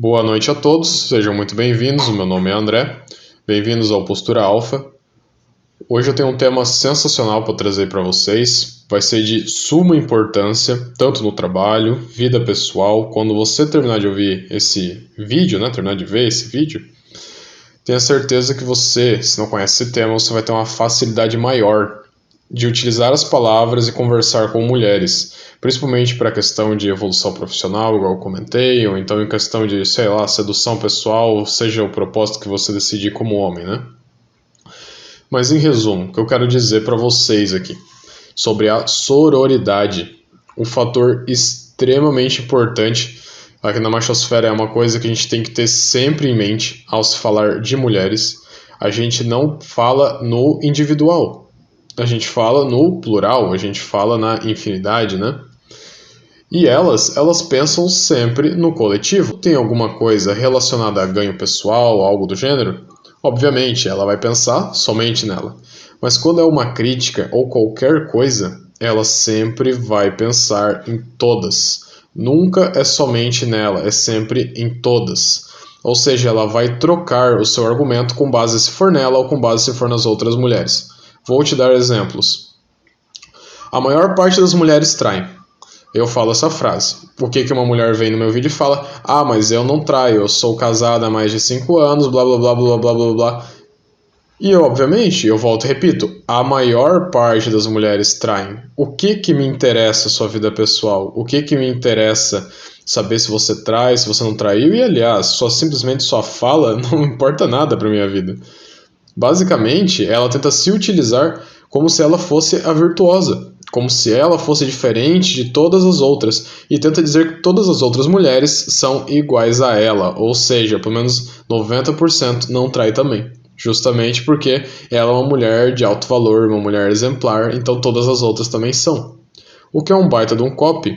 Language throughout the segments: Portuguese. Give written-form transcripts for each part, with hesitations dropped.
Boa noite a todos, sejam muito bem-vindos. O meu nome é André, bem-vindos ao Postura Alfa. Hoje eu tenho um tema sensacional para trazer para vocês. Vai ser de suma importância, tanto no trabalho, vida pessoal. Quando você terminar de ouvir esse vídeo, terminar de ver esse vídeo, tenha certeza que você, se não conhece esse tema, você vai ter uma facilidade maior de utilizar as palavras e conversar com mulheres, principalmente para a questão de evolução profissional, igual eu comentei, ou então em questão de, sedução pessoal, seja o propósito que você decidir como homem, né? Mas em resumo, o que eu quero dizer para vocês aqui sobre a sororidade, um fator extremamente importante aqui na machosfera, é uma coisa que a gente tem que ter sempre em mente ao se falar de mulheres. A gente não fala no individual, a gente fala no plural, a gente fala na infinidade, né? E elas pensam sempre no coletivo. Tem alguma coisa relacionada a ganho pessoal, algo do gênero? Obviamente, ela vai pensar somente nela. Mas quando é uma crítica ou qualquer coisa, ela sempre vai pensar em todas. Nunca é somente nela, é sempre em todas. Ou seja, ela vai trocar o seu argumento com base se for nela ou com base se for nas outras mulheres. Vou te dar exemplos. A maior parte das mulheres traem. Eu falo essa frase. Por que uma mulher vem no meu vídeo e fala: ah, mas eu não traio, eu sou casada há mais de 5 anos, blá blá blá blá blá blá blá. E obviamente, eu volto e repito, a maior parte das mulheres traem. O que me interessa a sua vida pessoal? O que me interessa saber se você trai, se você não traiu? E aliás, simplesmente sua fala não importa nada para minha vida. Basicamente, ela tenta se utilizar como se ela fosse a virtuosa, como se ela fosse diferente de todas as outras, e tenta dizer que todas as outras mulheres são iguais a ela, ou seja, pelo menos 90% não trai também. Justamente porque ela é uma mulher de alto valor, uma mulher exemplar, então todas as outras também são. O que é um baita de um copy.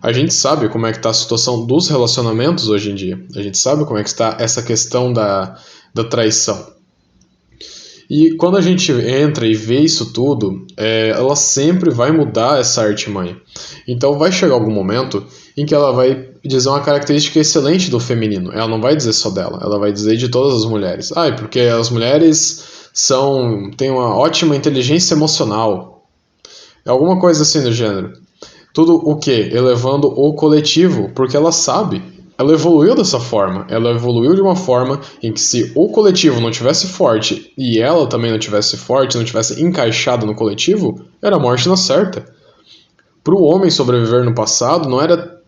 A gente sabe como é que está a situação dos relacionamentos hoje em dia. A gente sabe como é que está essa questão da traição. E quando a gente entra e vê isso tudo, ela sempre vai mudar essa artimanha. Então vai chegar algum momento em que ela vai dizer uma característica excelente do feminino. Ela não vai dizer só dela, ela vai dizer de todas as mulheres. Porque as mulheres têm uma ótima inteligência emocional. É alguma coisa assim do gênero. Tudo o quê? Elevando o coletivo, porque ela sabe. Ela evoluiu dessa forma. Ela evoluiu de uma forma em que se o coletivo não tivesse forte e ela também não tivesse forte, não tivesse encaixada no coletivo, era a morte na certa. Para o homem sobreviver no passado,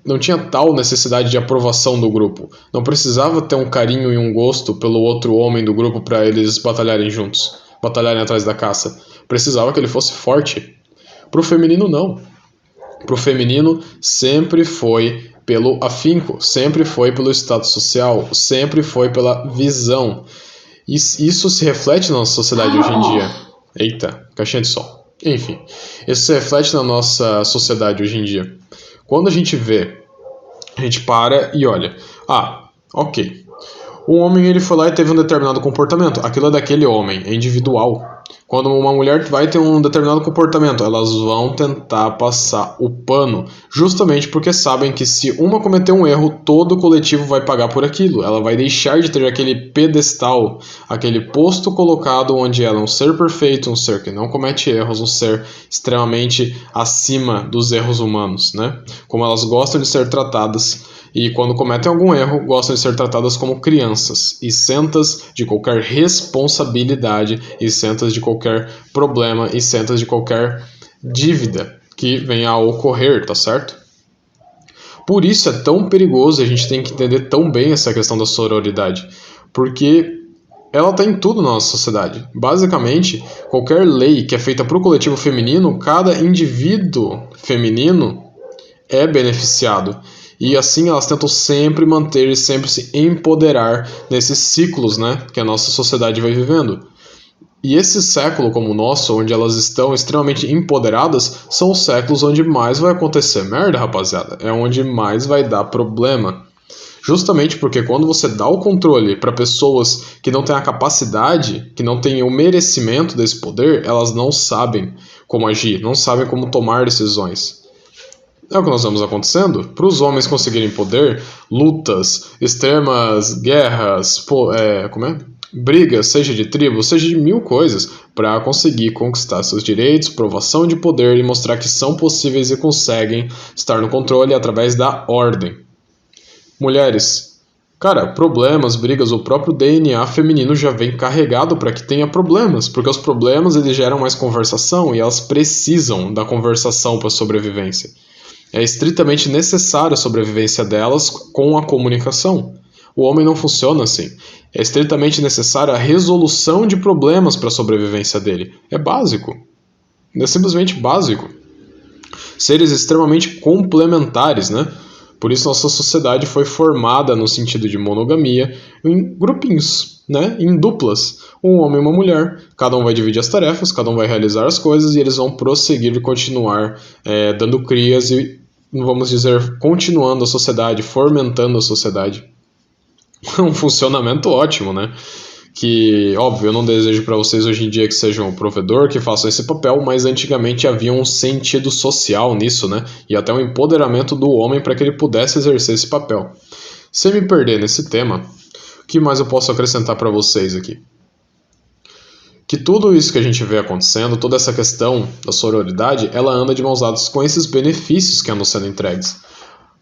não tinha tal necessidade de aprovação do grupo. Não precisava ter um carinho e um gosto pelo outro homem do grupo para eles batalharem juntos, batalharem atrás da caça. Precisava que ele fosse forte. Para o feminino, não. Para o feminino, sempre foi pelo afinco, sempre foi pelo status social, sempre foi pela visão. Isso se reflete na nossa sociedade hoje em dia. Eita, caixinha de som. Enfim, isso se reflete na nossa sociedade hoje em dia. Quando a gente vê, a gente para e olha. Ok. Um homem ele foi lá e teve um determinado comportamento. Aquilo é daquele homem, é individual. Quando uma mulher vai ter um determinado comportamento, elas vão tentar passar o pano, justamente porque sabem que se uma cometer um erro, todo o coletivo vai pagar por aquilo. Ela vai deixar de ter aquele pedestal, aquele posto colocado onde ela é um ser perfeito, um ser que não comete erros, um ser extremamente acima dos erros humanos, né? Como elas gostam de ser tratadas. E quando cometem algum erro, gostam de ser tratadas como crianças, isentas de qualquer responsabilidade, isentas de qualquer problema, isentas de qualquer dívida que venha a ocorrer, tá certo? Por isso é tão perigoso, a gente tem que entender tão bem essa questão da sororidade, porque ela está em tudo na nossa sociedade. Basicamente, qualquer lei que é feita para o coletivo feminino, cada indivíduo feminino é beneficiado. E assim elas tentam sempre manter e sempre se empoderar nesses ciclos, né, que a nossa sociedade vai vivendo. E esse século como o nosso, onde elas estão extremamente empoderadas, são os séculos onde mais vai acontecer merda, rapaziada. É onde mais vai dar problema. Justamente porque quando você dá o controle para pessoas que não têm a capacidade, que não têm o merecimento desse poder, elas não sabem como agir, não sabem como tomar decisões. É o que nós vemos acontecendo. Para os homens conseguirem poder, lutas, extremas guerras, brigas, seja de tribo, seja de mil coisas, para conseguir conquistar seus direitos, provação de poder e mostrar que são possíveis e conseguem estar no controle através da ordem. Mulheres, cara, problemas, brigas, o próprio DNA feminino já vem carregado para que tenha problemas, porque os problemas eles geram mais conversação e elas precisam da conversação para a sobrevivência. É estritamente necessária a sobrevivência delas com a comunicação. O homem não funciona assim. É estritamente necessária a resolução de problemas para a sobrevivência dele. É básico. É simplesmente básico. Seres extremamente complementares, né? Por isso nossa sociedade foi formada no sentido de monogamia em grupinhos, né? Em duplas. Um homem e uma mulher. Cada um vai dividir as tarefas, cada um vai realizar as coisas e eles vão prosseguir e continuar dando crias e, vamos dizer, continuando a sociedade, fomentando a sociedade. Um funcionamento ótimo, né? Que, óbvio, eu não desejo para vocês hoje em dia que sejam o provedor, que façam esse papel, mas antigamente havia um sentido social nisso, né? E até um empoderamento do homem para que ele pudesse exercer esse papel. Sem me perder nesse tema, o que mais eu posso acrescentar para vocês aqui? Que tudo isso que a gente vê acontecendo, toda essa questão da sororidade, ela anda de mãos dadas com esses benefícios que andam sendo entregues.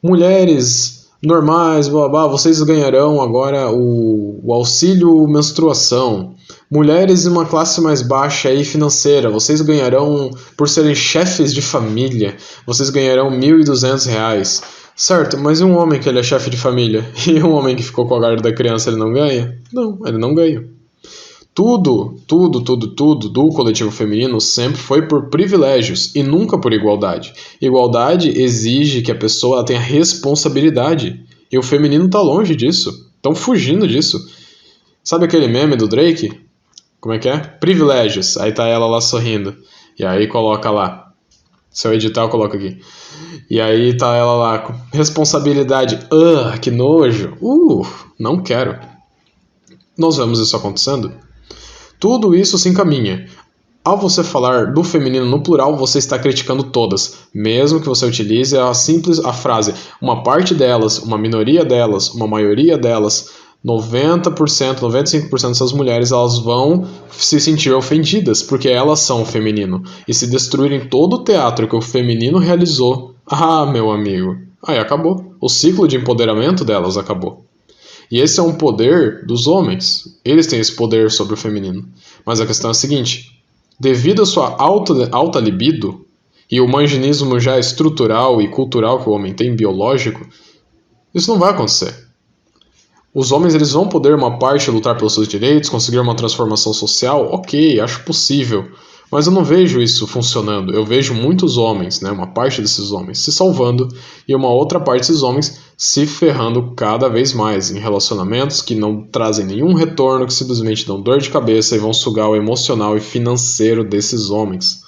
Mulheres normais, blá, blá, vocês ganharão agora o auxílio menstruação. Mulheres de uma classe mais baixa aí financeira, vocês ganharão, por serem chefes de família, vocês ganharão R$1.200. Certo, mas e um homem que ele é chefe de família? E um homem que ficou com a guarda da criança, ele não ganha? Não, ele não ganha. Tudo do coletivo feminino sempre foi por privilégios e nunca por igualdade. Igualdade exige que a pessoa tenha responsabilidade. E o feminino tá longe disso. Estão fugindo disso. Sabe aquele meme do Drake? Como é que é? Privilégios. Aí tá ela lá sorrindo. E aí coloca lá. Se eu editar, eu coloco aqui. E aí tá ela lá com responsabilidade. Que nojo. Não quero. Nós vemos isso acontecendo. Tudo isso se encaminha. Ao você falar do feminino no plural, você está criticando todas, mesmo que você utilize a frase uma parte delas, uma minoria delas, uma maioria delas, 90%, 95% dessas mulheres elas vão se sentir ofendidas, porque elas são o feminino. E se destruírem todo o teatro que o feminino realizou, meu amigo, aí acabou. O ciclo de empoderamento delas acabou. E esse é um poder dos homens. Eles têm esse poder sobre o feminino. Mas a questão é a seguinte: devido à sua alta libido e o manginismo já estrutural e cultural que o homem tem, biológico, isso não vai acontecer. Os homens eles vão poder, uma parte, lutar pelos seus direitos, conseguir uma transformação social, ok, acho possível. Mas eu não vejo isso funcionando. Eu vejo muitos homens, né, uma parte desses homens se salvando e uma outra parte desses homens se ferrando cada vez mais em relacionamentos que não trazem nenhum retorno, que simplesmente dão dor de cabeça e vão sugar o emocional e financeiro desses homens.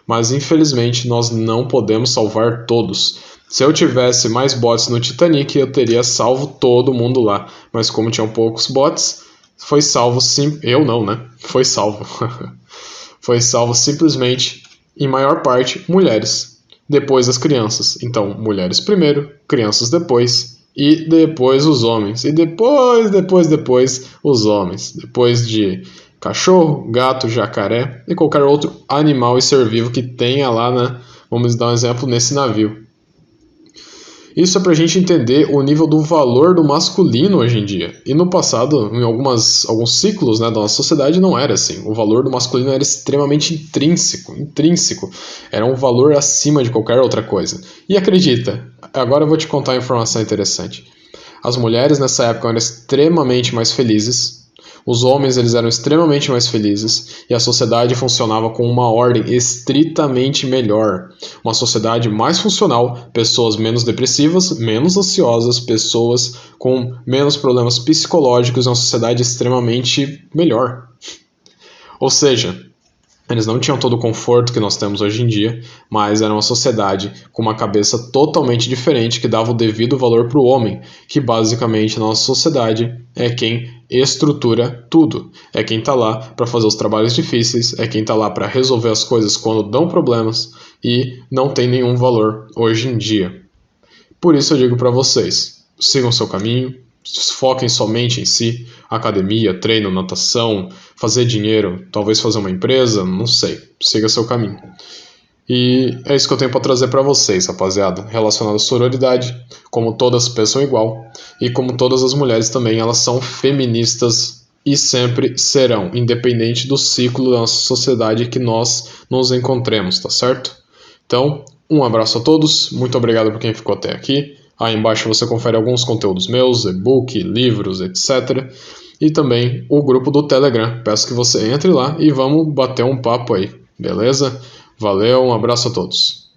Mas infelizmente nós não podemos salvar todos. Se eu tivesse mais bots no Titanic, eu teria salvo todo mundo lá. Mas como tinham poucos bots, foi salvo sim. Eu não, né? Foi salvo. Foi salvo simplesmente, em maior parte, mulheres. Depois as crianças. Então, mulheres primeiro, crianças depois, e depois os homens. E depois os homens. Depois de cachorro, gato, jacaré e qualquer outro animal e ser vivo que tenha lá, né? Vamos dar um exemplo nesse navio. Isso é pra gente entender o nível do valor do masculino hoje em dia. E no passado, em alguns ciclos, né, da nossa sociedade, não era assim. O valor do masculino era extremamente intrínseco. Era um valor acima de qualquer outra coisa. E acredita, agora eu vou te contar uma informação interessante. As mulheres nessa época eram extremamente mais felizes. Os homens eles eram extremamente mais felizes e a sociedade funcionava com uma ordem estritamente melhor. Uma sociedade mais funcional, pessoas menos depressivas, menos ansiosas, pessoas com menos problemas psicológicos, uma sociedade extremamente melhor. Ou seja, Eles não tinham todo o conforto que nós temos hoje em dia, mas era uma sociedade com uma cabeça totalmente diferente que dava o devido valor para o homem, que basicamente na nossa sociedade é quem estrutura tudo. É quem está lá para fazer os trabalhos difíceis, é quem está lá para resolver as coisas quando dão problemas e não tem nenhum valor hoje em dia. Por isso eu digo para vocês, sigam seu caminho, foquem somente em si, academia, treino, natação, fazer dinheiro, talvez fazer uma empresa, não sei, siga seu caminho. E é isso que eu tenho para trazer para vocês, rapaziada, relacionado à sororidade, como todas pensam igual, e como todas as mulheres também, elas são feministas e sempre serão, independente do ciclo da nossa sociedade que nós nos encontremos, tá certo? Então, um abraço a todos, muito obrigado por quem ficou até aqui. Aí embaixo você confere alguns conteúdos meus, e-book, livros, etc. E também o grupo do Telegram. Peço que você entre lá e vamos bater um papo aí, beleza? Valeu, um abraço a todos.